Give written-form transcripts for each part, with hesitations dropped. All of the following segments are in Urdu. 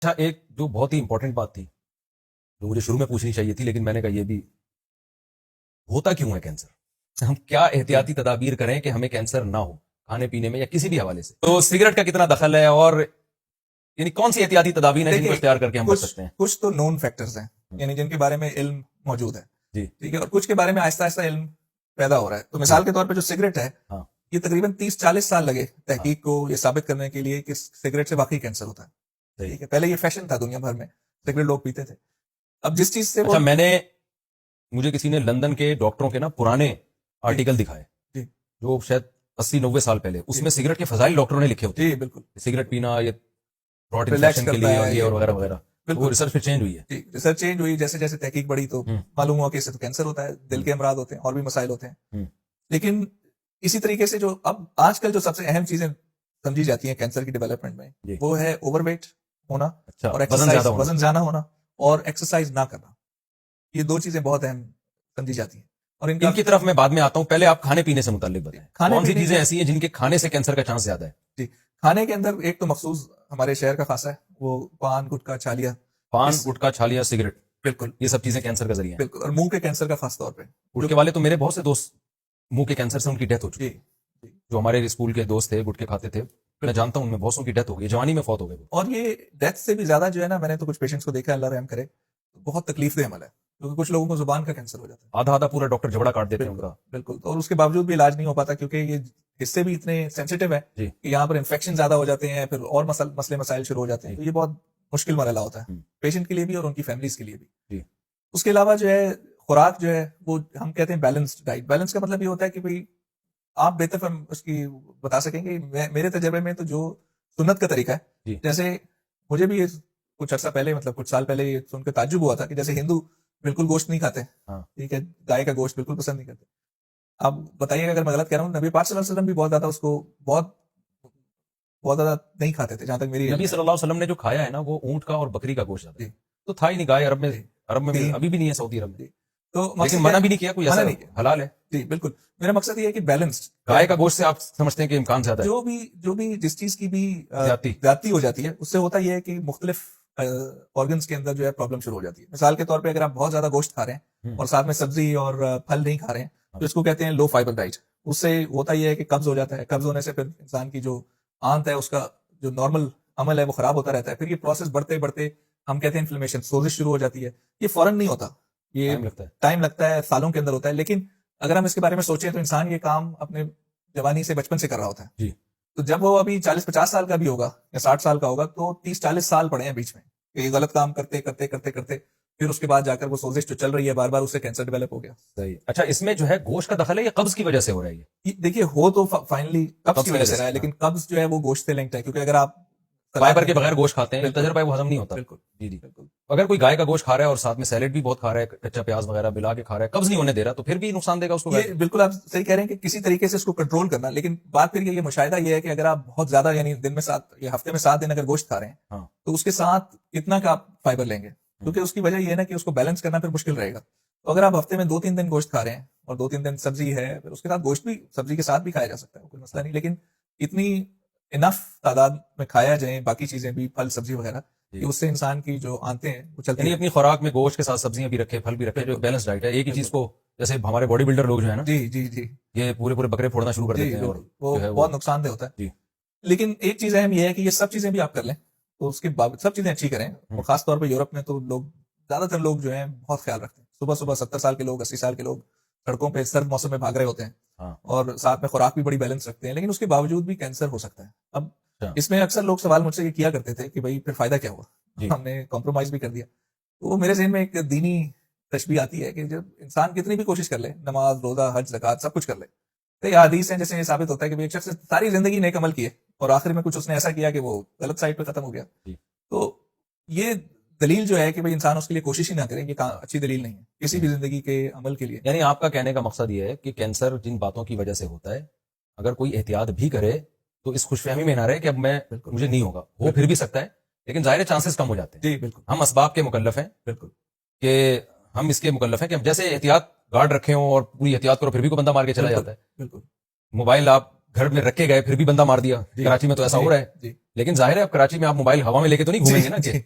اچھا، ایک جو بہت ہی امپورٹنٹ بات تھی جو مجھے شروع میں پوچھنی چاہیے تھی لیکن میں نے کہا یہ بھی ہوتا کیوں ہے کینسر، ہم کیا احتیاطی تدابیر کریں کہ ہمیں کینسر نہ ہو کھانے پینے میں یا کسی بھی حوالے سے. تو سگریٹ کا کتنا دخل ہے اور یعنی کون سی احتیاطی تدابیر ہیں جن کو اختیار کر کے ہم بچ سکتے ہیں؟ کچھ تو نون فیکٹرز ہیں یعنی جن کے بارے میں علم موجود ہے جی ٹھیک ہے، اور کچھ کے بارے میں آہستہ آہستہ علم پیدا ہو رہا ہے. تو مثال کے طور پہ جو سگریٹ ہے یہ تقریباً 30-40 سال لگے تحقیق کو یہ ثابت کرنے کے لیے کہ سگریٹ سے واقعی کینسر ہوتا ہے. ٹھیک ہے، پہلے یہ فیشن تھا دنیا بھر میں، سگریٹ لوگ پیتے تھے. اب جس چیز سے اچھا، مجھے کسی نے لندن کے ڈاکٹروں کے نا پرانے آرٹیکل دکھائے جو شاید 80-90 سال پہلے، اس میں سگریٹ کے فضائل ڈاکٹروں نے لکھے ہوتے. جی بالکل، سگریٹ پینا یہ تھروٹ انفیکشن کے لیے اور وغیرہ وغیرہ. وہ ریسرچ پھر چینج ہوئی ہے. ریسرچ چینج ہوئی جیسے جیسے تحقیق بڑھی تو معلوم ہوا کہ اس سے تو کینسر ہوتا ہے، دل کے امراض ہوتے ہیں اور بھی مسائل ہوتے ہیں. لیکن اسی طریقے سے جو اب آج کل جو سب سے اہم چیزیں سمجھی جاتی ہیں کینسر کی ڈیولپمنٹ میں وہ ہے اوور ویٹ ہونا اور وزن زیادہ ہونا اور ایکسرسائز نہ کرنا. یہ دو چیزیں بہت اہم سمجھی جاتی ہیں اور ان کی طرف میں بعد میں آتا ہوں. پہلے آپ کھانے پینے سے متعلق بتائیں، کون سی چیزیں ایسی ہیں جن کے کھانے سے کینسر کا چانس زیادہ ہے؟ جی، کھانے کے اندر ایک تو مخصوص ہمارے شہر کا خاصا ہے وہ پان گٹکا چھالیا سگریٹ، بالکل یہ سب چیزیں کینسر کا ذریعہ ہیں. بالکل، اور منہ کے کینسر کا خاص طور پہ. گٹکے والے تو میرے بہت سے دوست منہ کے کینسر سے ان کی ڈیتھ ہو چکی. جو ہمارے اسکول کے دوست تھے گٹکے کھاتے تھے، میں جانتا ہوں ان میں بہت سو کی ڈیتھ ہو گئی، جوانی میں فوت ہو گئے. اور یہ ڈیتھ سے بھی زیادہ جو ہے نا، میں نے تو کچھ پیشنٹس کو دیکھا، اللہ رحم کرے، بہت تکلیف دہ عمل ہے کیونکہ کچھ لوگوں کو زبان کا کینسر ہو جاتا ہے، آدھا پورا ڈاکٹر جبڑا کاٹ دیتے ہیں ان کا. بالکل، اور اس کے باوجود بھی علاج نہیں ہو پاتا کیونکہ یہ حصے بھی اتنے سینسیٹیو ہے کہ یہاں پر انفیکشن زیادہ ہو جاتے ہیں، پھر اور مسئلے مسائل شروع ہو جاتے ہیں. تو یہ بہت مشکل مرحلہ ہوتا ہے پیشنٹ کے لیے بھی اور ان کی فیملیز کے لیے بھی. اس کے علاوہ جو ہے خوراک جو ہے وہ ہم کہتے ہیں بیلنسڈ ڈائٹ. بیلنس کا مطلب یہ ہوتا ہے کہ بھئی آپ بہتر فہم اس کی بتا سکیں گے. میرے تجربے میں تو جو سنت کا طریقہ ہے، جیسے مجھے بھی کچھ عرصہ پہلے کچھ سال پہلے یہ سن کے تعجب ہوا تھا کہ جیسے ہندو بالکل گوشت نہیں کھاتے، ٹھیک ہے، گائے کا گوشت بالکل پسند نہیں کرتے. اب بتائیے گا اگر میں غلط کہہ رہا ہوں، نبی پاک صلی اللہ علیہ وسلم بھی بہت زیادہ اس کو بہت زیادہ نہیں کھاتے تھے جہاں تک میری. نبی صلی اللہ علیہ وسلم نے جو کھایا ہے نا وہ اونٹ کا اور بکری کا گوشت ہے، تو تھا ہی نہیں. گائے عرب میں ابھی بھی نہیں ہے، سعودی عرب میں. تو لیکن منع بھی نہیں کیا، کوئی ایسا حلال ہے. جی بالکل، میرا مقصد یہ ہے کہ بیلنسڈ. گائے کا گوشت سے آپ سمجھتے ہیں کہ امکان زیادہ ہے. جو بھی جس چیز کی بھی زیادتی ہو جاتی ہے اس سے ہوتا یہ ہے کہ مختلف آرگنز کے اندر جو ہے پرابلم شروع ہو جاتی ہے. مثال کے طور پہ اگر آپ بہت زیادہ گوشت کھا رہے ہیں اور ساتھ میں سبزی اور پھل نہیں کھا رہے ہیں تو اس کو کہتے ہیں لو فائبر ڈائٹ. اس سے ہوتا یہ ہے کہ قبض ہو جاتا ہے. قبض ہونے سے پھر انسان کی جو آنت ہے اس کا جو نارمل عمل ہے وہ خراب ہوتا رہتا ہے. پھر یہ پروسیس بڑھتے بڑھتے ہم کہتے ہیں انفلیمیشن، سوزش شروع ہو جاتی ہے. یہ فوراً نہیں ہوتا، یہ ٹائم لگتا ہے، سالوں کے اندر ہوتا ہے. لیکن اگر ہم اس کے بارے میں سوچیں تو انسان یہ کام اپنے جوانی سے بچپن سے کر رہا ہوتا ہے. تو جب وہ ابھی 40-50 سال کا بھی ہوگا یا 60 سال کا ہوگا تو 30-40 سال پڑے ہیں بیچ میں کہ یہ غلط کام کرتے کرتے کرتے کرتے پھر اس کے بعد جا کر وہ سوزش جو چل رہی ہے بار بار، اس سے کینسر ڈیولپ ہو گیا. صحیح. اچھا، اس میں جو ہے گوشت کا دخل ہے یا قبض کی وجہ سے ہو رہا ہے؟ یہ دیکھیے ہو تو فائنلی قبض کی وجہ سے رہا ہے، لیکن قبض جو ہے وہ گوشت سے لنکڈ ہے کیونکہ اگر آپ فائبر کے بغیر گوشت کھاتے ہیں تجربہ وہ ہضم نہیں ہوتا. بالکل جی بالکل. اگر کوئی گائے کا گوشت کھا رہا ہے اور ساتھ میں سیلیڈ بھی بہت کھا رہا ہے، کچا پیاز وغیرہ ملا کے کھا رہا ہے، قبض نہیں ہونے دے رہا، تو پھر بھی نقصان دے گا اس کو. بالکل آپ صحیح کہہ رہے ہیں کہ کسی طریقے سے اس کو کنٹرول کرنا. لیکن بات پھر یہ مشاہدہ یہ ہے کہ اگر آپ بہت زیادہ یعنی دن میں ہفتے میں 7 دن اگر گوشت کھا رہے ہیں تو اس کے ساتھ کتنا کا آپ فائبر لیں گے، کیونکہ اس کی وجہ یہ ہے نا کہ اس کو بیلنس کرنا پھر مشکل رہے گا. تو اگر آپ ہفتے میں 2-3 دن گوشت کھا رہے ہیں اور 2-3 دن سبزی ہے، پھر اس کے ساتھ گوشت بھی سبزی کے ساتھ بھی کھایا جا سکتا ہے، کوئی مسئلہ نہیں. لیکن اتنی انف تعداد میں کھایا جائیں باقی چیزیں بھی، پھل سبزی وغیرہ، کہ اس سے انسان کی جو آنتیں ہیں وہ چلتی ہیں. اپنی خوراک میں گوشت کے ساتھ سبزیاں بھی رکھے، پھل بھی رکھے، جو بیلنس ڈائٹ ہے. ایک ہی چیز کو جیسے ہمارے باڈی بلڈر لوگ جو ہے نا، جی یہ پورے بکرے پھوڑنا شروع کر دیتے ہیں اور وہ بہت نقصان دہ ہوتا ہے. لیکن ایک چیز اہم یہ ہے کہ یہ سب چیزیں بھی آپ کر لیں تو اس کے بعد سب چیزیں اچھی کریں. اور خاص طور پہ یورپ میں تو لوگ زیادہ تر لوگ جو ہیں بہت خیال رکھتے ہیں. صبح 70 سال کے لوگ، 80 سال کے لوگ سڑکوں پہ سرد موسم میں بھاگ رہے ہوتے ہیں اور ساتھ میں خوراک بھی بڑی بیلنس رکھتے ہیں، لیکن اس کے باوجود بھی کینسر ہو سکتا ہے. اب اس میں اکثر لوگ سوال مجھ سے یہ کیا کرتے تھے کہ بھائی پھر فائدہ کیا ہوا، ہم نے کمپرومائز بھی کر دیا. تو وہ میرے ذہن میں ایک دینی تشبیہ آتی ہے کہ جب انسان کتنی بھی کوشش کر لے، نماز، روزہ، حج، زکوٰۃ سب کچھ کر لے، تو یہ حدیث ہیں جیسے یہ ثابت ہوتا ہے کہ ایک شخص ساری زندگی نیک عمل کیے اور آخر میں کچھ اس نے ایسا کیا کہ وہ غلط سائڈ پہ ختم ہو گیا. تو یہ دلیل جو ہے کہ بھئی انسان اس کے لیے کوشش ہی نہ کرے، یہ اچھی دلیل نہیں ہے کسی بھی زندگی کے عمل کے لیے. یعنی آپ کا کہنے کا مقصد یہ ہے کہ کینسر جن باتوں کی وجہ سے ہوتا ہے، اگر کوئی احتیاط بھی کرے تو اس خوش فہمی میں نہ رہے کہ اب مجھے نہیں ہوگا. وہ پھر بھی سکتا ہے لیکن ظاہر چانسز کم ہو جاتے ہیں. جی بالکل، ہم اسباب کے مکلف ہیں. بالکل کہ ہم اس کے مکلف ہیں کہ ہم جیسے احتیاط گارڈ رکھے ہوں اور پوری احتیاط کرو پھر بھی کوئی بندہ مار کے چلا جاتا ہے. بالکل. موبائل آپ گھر میں رکھے گئے پھر بھی بندہ مار دیا. کراچی میں تو ایسا ہو رہا ہے. جی لیکن ظاہر ہے اب کراچی میں آپ موبائل ہوا میں لے کے تو نہیں گھومیں گے نا.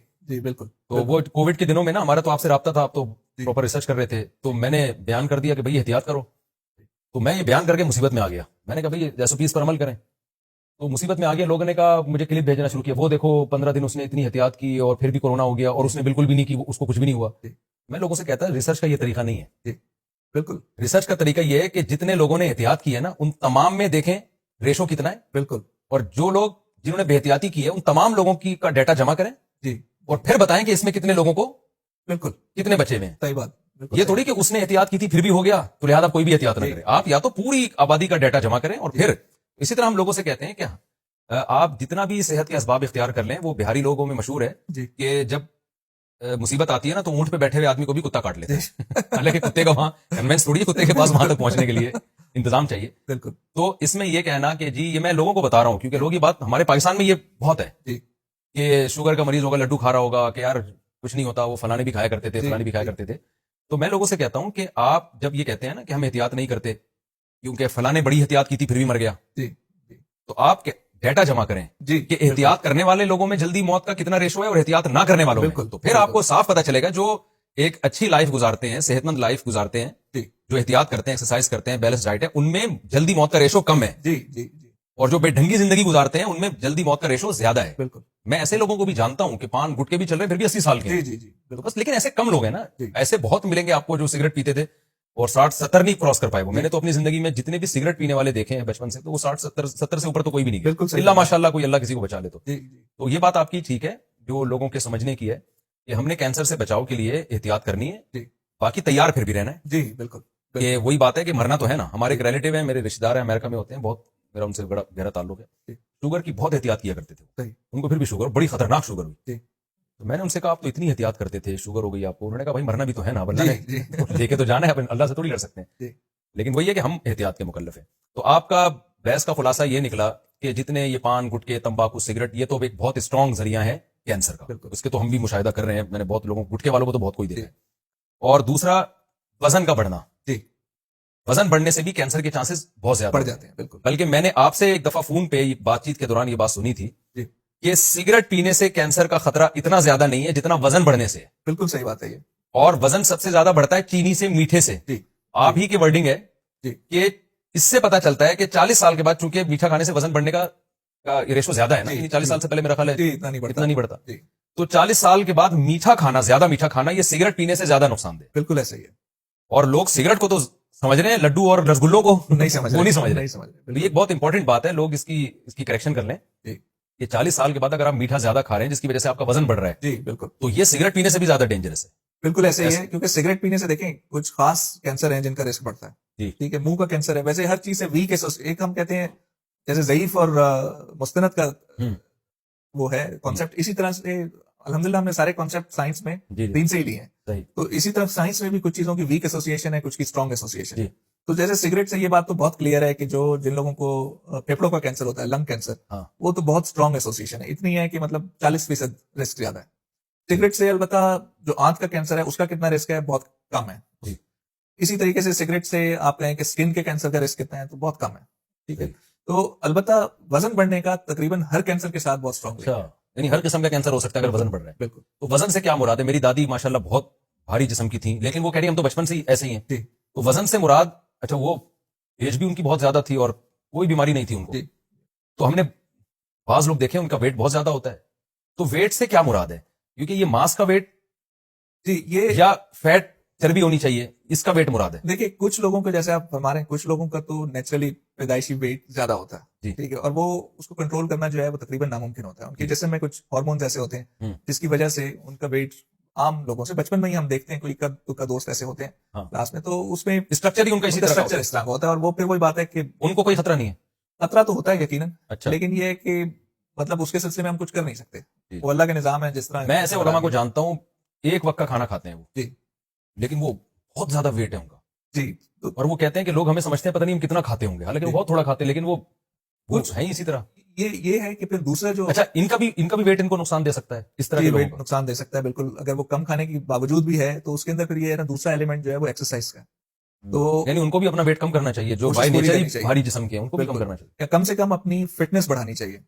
جی بالکل. تو وہ کووڈ کے دنوں میں نا ہمارا تو آپ سے رابطہ تھا, آپ تو پراپر ریسرچ کر رہے تھے, تو میں نے بیان کر دیا کہ بھائی احتیاط کرو. تو میں یہ بیان کر کے مصیبت میں آ گیا. میں نے کہا بھائی SOPs پر عمل کریں. تو مصیبت میں آ گیا. لوگوں نے کہا مجھے کلپ بھیجنا شروع کیا, وہ دیکھو 15 دن اس نے اتنی احتیاط کی اور پھر بھی کورونا ہو گیا, اور اس نے بالکل بھی نہیں کی, اس کو کچھ بھی نہیں ہوا. میں لوگوں سے کہتا ریسرچ کا یہ طریقہ نہیں ہے. بالکل. ریسرچ کا طریقہ یہ ہے کہ جتنے لوگوں نے احتیاط کی ہے نا, ان تمام میں دیکھیں ریشو کتنا ہے. بالکل. اور جو لوگ جنہوں نے بے احتیاطی کی ہے ان تمام لوگوں کی کا ڈیٹا جمع کریں جی, اور پھر بتائیں کہ اس میں کتنے لوگوں کو بالکل کتنے بچے ہوئے ہیں. صحیح بات. یہ تھوڑی کہ اس نے احتیاط کی تھی پھر بھی ہو گیا تو لہٰذا کوئی بھی احتیاط نہ کرے. آپ یا تو پوری آبادی کا ڈیٹا جمع کریں, اور پھر اسی طرح ہم لوگوں سے کہتے ہیں کہ آپ جتنا بھی صحت کے اسباب اختیار کر لیں. وہ بہاری لوگوں میں مشہور ہے کہ جب مصیبت آتی ہے نا تو اونٹ پہ بیٹھے ہوئے آدمی کو بھی کتا کاٹ لیتے ہیں. حالانکہ کتے کا وہاں کنوینس تھوڑی ہے, کتے کے پاس وہاں تک پہنچنے کے لیے انتظام چاہیے. بالکل. تو اس میں یہ کہنا کہ جی یہ میں لوگوں کو بتا رہا ہوں کیونکہ لوگ یہ بات ہمارے پاکستان میں یہ بہت ہے کہ شوگر کا مریض ہوگا لڈو کھا رہا ہوگا کہ یار کچھ نہیں ہوتا, وہ فلانے بھی کھایا کرتے تھے, فلانے بھی کھایا کرتے تھے. تو میں لوگوں سے کہتا ہوں کہ آپ جب یہ کہتے ہیں نا کہ ہم احتیاط نہیں کرتے کیونکہ فلانے بڑی احتیاط کی تھی پھر بھی مر گیا, تو آپ ڈیٹا جمع کریں کہ احتیاط کرنے والے لوگوں میں جلدی موت کا کتنا ریشو ہے اور احتیاط نہ کرنے والوں میں. تو پھر آپ کو صاف پتا چلے گا جو ایک اچھی لائف گزارتے ہیں, صحت مند لائف گزارتے ہیں, جو احتیاط کرتے ہیں, ایکسرسائز کرتے ہیں, بیلنس ڈائٹ ہے, ان میں جلدی موت کا ریشو کم ہے. اور جو بے ڈھنگی زندگی گزارتے ہیں ان میں جلدی موت کا ریشو زیادہ ہے. بالکل. میں ایسے لوگوں کو بھی جانتا ہوں کہ پان گٹکے بھی چل رہے ہیں پھر بھی 80 سال کے ہیں. بس لیکن ایسے کم لوگ ہیں نا. ایسے بہت ملیں گے آپ کو جو سگریٹ پیتے تھے اور 60-70 نہیں کراس کر پائے. وہ میں نے تو اپنی زندگی میں جتنے بھی سگریٹ پینے والے دیکھے ہیں بچپن سے, تو وہ 60-70 سے اوپر تو کوئی بھی نہیں گیا. اللہ ماشاءاللہ کوئی اللہ کسی کو بچا لے. تو یہ بات آپ کی ٹھیک ہے جو لوگوں کے سمجھنے کی ہے کہ ہم نے کینسر سے بچاؤ کے لیے احتیاط کرنی ہے, باقی تیار پھر بھی رہنا ہے. جی بالکل. کہ وہی بات ہے کہ مرنا تو ہے نا. ہمارے ایک ریلیٹیو ہیں, میرے رشتے دار ہیں, امریکہ میں ہوتے ہیں, بہت میرا ان سے بڑا گہرا تعلق ہے. شوگر کی بہت احتیاط کیا کرتے تھے, ان کو پھر بھی شوگر, بڑی خطرناک شوگر ہوئی. تو میں نے ان سے کہا آپ تو اتنی احتیاط کرتے تھے, شوگر ہو گئی آپ کو. انہوں نے کہا بھائی مرنا بھی تو ہے نا, لے کے تو جانا ہے, اللہ سے تھوڑی لڑ سکتے ہیں. لیکن وہی ہے کہ ہم احتیاط کے مکلف ہیں. تو آپ کا بحث کا خلاصہ یہ نکلا کہ جتنے یہ پان گٹکے تمباکو سگریٹ یہ تو ایک بہت اسٹرانگ ذریعہ ہے کینسر کا. اس کے تو ہم بھی مشاہدہ کر رہے ہیں, میں نے بہت لوگوں گٹکے والوں کو تو بہت کوئی دیکھا ہے. اور دوسرا وزن کا بڑھنا. وزن بڑھنے سے بھی کینسر کے چانسز بہت زیادہ بڑھ جاتے ہیں. بالکل. بلکہ میں نے آپ سے ایک دفعہ فون پہ بات چیت کے دوران یہ بات سنی تھی کہ سگریٹ پینے سے کینسر کا خطرہ اتنا زیادہ نہیں ہے جتنا وزن بڑھنے سے. بالکل صحیح بات ہے یہ. اور وزن سب سے زیادہ بڑھتا ہے چینی سے, میٹھے سے. آپ ہی کی ورڈنگ ہے کہ اس سے پتا چلتا ہے کہ 40 سال کے بعد چونکہ میٹھا کھانے سے وزن بڑھنے کا ریشو زیادہ ہے نا, 40 سال سے پہلے میرا خیال ہے اتنا نہیں بڑھتا. تو 40 سال کے بعد میٹھا کھانا, زیادہ میٹھا کھانا, یہ سگریٹ پینے سے زیادہ نقصان دہ. بالکل ایسا ہی ہے. اور لوگ سگریٹ کو تو سمجھ رہے ہیں, لڈو اور رسگلوں کو نہیں سمجھ رہے. یہ ایک بہت انپورٹنٹ بات ہے, لوگ اس کی کریکشن کر لیں کہ 40 سال کے بعد اگر آپ میٹھا زیادہ کھا رہے ہیں جس کی وجہ سے آپ کا وزن بڑھ رہا ہے, جی بالکل, تو یہ سگریٹ پینے سے بھی زیادہ ڈینجرس ہے. بالکل ایسے ہی ہے, کیونکہ سگریٹ پینے سے دیکھیں کچھ خاص کینسر ہیں جن کا رسک بڑھتا ہے. ٹھیک ہے, منہ کا کینسر ہے, ویسے ہر چیز سے ویک ایک ہم کہتے ہیں جیسے ضعیف اور مستند کا وہ ہے کانسیپٹ, اسی طرح سے الحمدللہ ہم نے سارے کانسیپٹ سائنس میں دین سے ہی لیے ہیں. تو اسی طرح سائنس میں بھی کچھ چیزوں کی ویک ایسوسیشن ہے, کچھ کی اسٹرانگ ایسوسیشن ہے. تو جیسے سگریٹ سے یہ بات تو بہت کلیئر ہے کہ جن لوگوں کو پھیپھڑوں کا کینسر ہوتا ہے, لنگ کینسر, وہ تو بہت اسٹرانگ ایسوسیشن ہے. اتنی ہے کہ مطلب 40% رسک زیادہ ہے. سگریٹ سے البتہ جو آنت کا کینسر ہے اس کا کتنا رسک ہے, بہت کم ہے. اسی طریقے سے سگریٹ سے آپ کہیں کہ اسکن کے کینسر کا رسک کتنا ہے, تو بہت کم ہے. ٹھیک ہے, تو البتہ وزن بڑھنے کا تقریباً ہر کینسر کے ساتھ بہت اسٹرانگ ہے, یعنی ہر قسم کا کینسر ہو سکتا ہے اگر وزن بڑھ رہا ہے. بالکل. تو وزن سے کیا مراد ہے؟ میری دادی ماشاءاللہ بہت بھاری جسم کی تھی, لیکن وہ کہہ رہی ہم تو بچپن سے ہی ایسے ہی ہیں. تو وزن سے مراد, اچھا وہ ایج بھی ان کی بہت زیادہ تھی اور کوئی بیماری نہیں تھی ان کو, تو ہم نے بعض لوگ دیکھے ان کا ویٹ بہت زیادہ ہوتا ہے. تو ویٹ سے کیا مراد ہے؟ کیونکہ یہ ماس کا ویٹ یہ یا فیٹ چربی ہونی چاہیے, اس کا ویٹ مراد ہے. دیکھیے کچھ لوگوں کو جیسے آپ فرما رہے ہیں, کچھ لوگوں کا تو نیچرلی پیدائشی ویٹ زیادہ ہوتا ہے. ٹھیک ہے, اور وہ اس کو کنٹرول کرنا جو ہے وہ تقریباً ناممکن ہوتا ہے. ان کے جسم میں کچھ ہارمونز ایسے ہوتے ہیں جس کی وجہ سے ان کا ویٹ عام لوگوں سے بچپن میں ہی ہم دیکھتے ہیں, کوئی کا دوست ایسے ہوتے ہیں کلاس میں, تو اس میں اسٹرکچر ہی ان کا اسی طرح اسٹرکچر اس طرح ہوتا ہے. اور وہ پھر وہی بات ہے کہ ان کو کوئی خطرہ نہیں ہے. خطرہ تو ہوتا ہے یقیناً, اچھا, لیکن یہ ہے کہ مطلب اس کے سلسلے میں ہم کچھ کر نہیں سکتے. وہ اللہ کے نظام ہے. جس طرح میں ایسے علماء کو جانتا ہوں ایک وقت کا کھانا کھاتے ہیں وہ, لیکن وہ بہت زیادہ ویٹ ہے ان کا. اور وہ کہتے ہیں کہ لوگ ہمیں سمجھتے ہیں پتہ نہیں ہم کتنا کھاتے ہوں گے, حالانکہ وہ بہت تھوڑا کھاتے ہیں, لیکن وہ ہیں اسی طرح. یہ ہے کہ پھر دوسرا جو, اچھا ان کا بھی ویٹ ان کو نقصان دے سکتا ہے, اس طرح ویٹ نقصان دے سکتا ہے بالکل. اگر وہ کم کھانے کی باوجود بھی ہے تو اس کے اندر پھر یہ ہے نا, دوسرا ایلیمنٹ جو ہے وہ ایکسرسائز کا. تو یعنی ان کو بھی اپنا ویٹ کم کرنا چاہیے جو کوشش بائی پوری نیچر کرنی ہی چاہیے. بھاری جسم کے ہیں ان کو بھی کم بالکل. کرنا چاہیے. یا کم سے کم اپنی فٹنس بڑھانی چاہیے.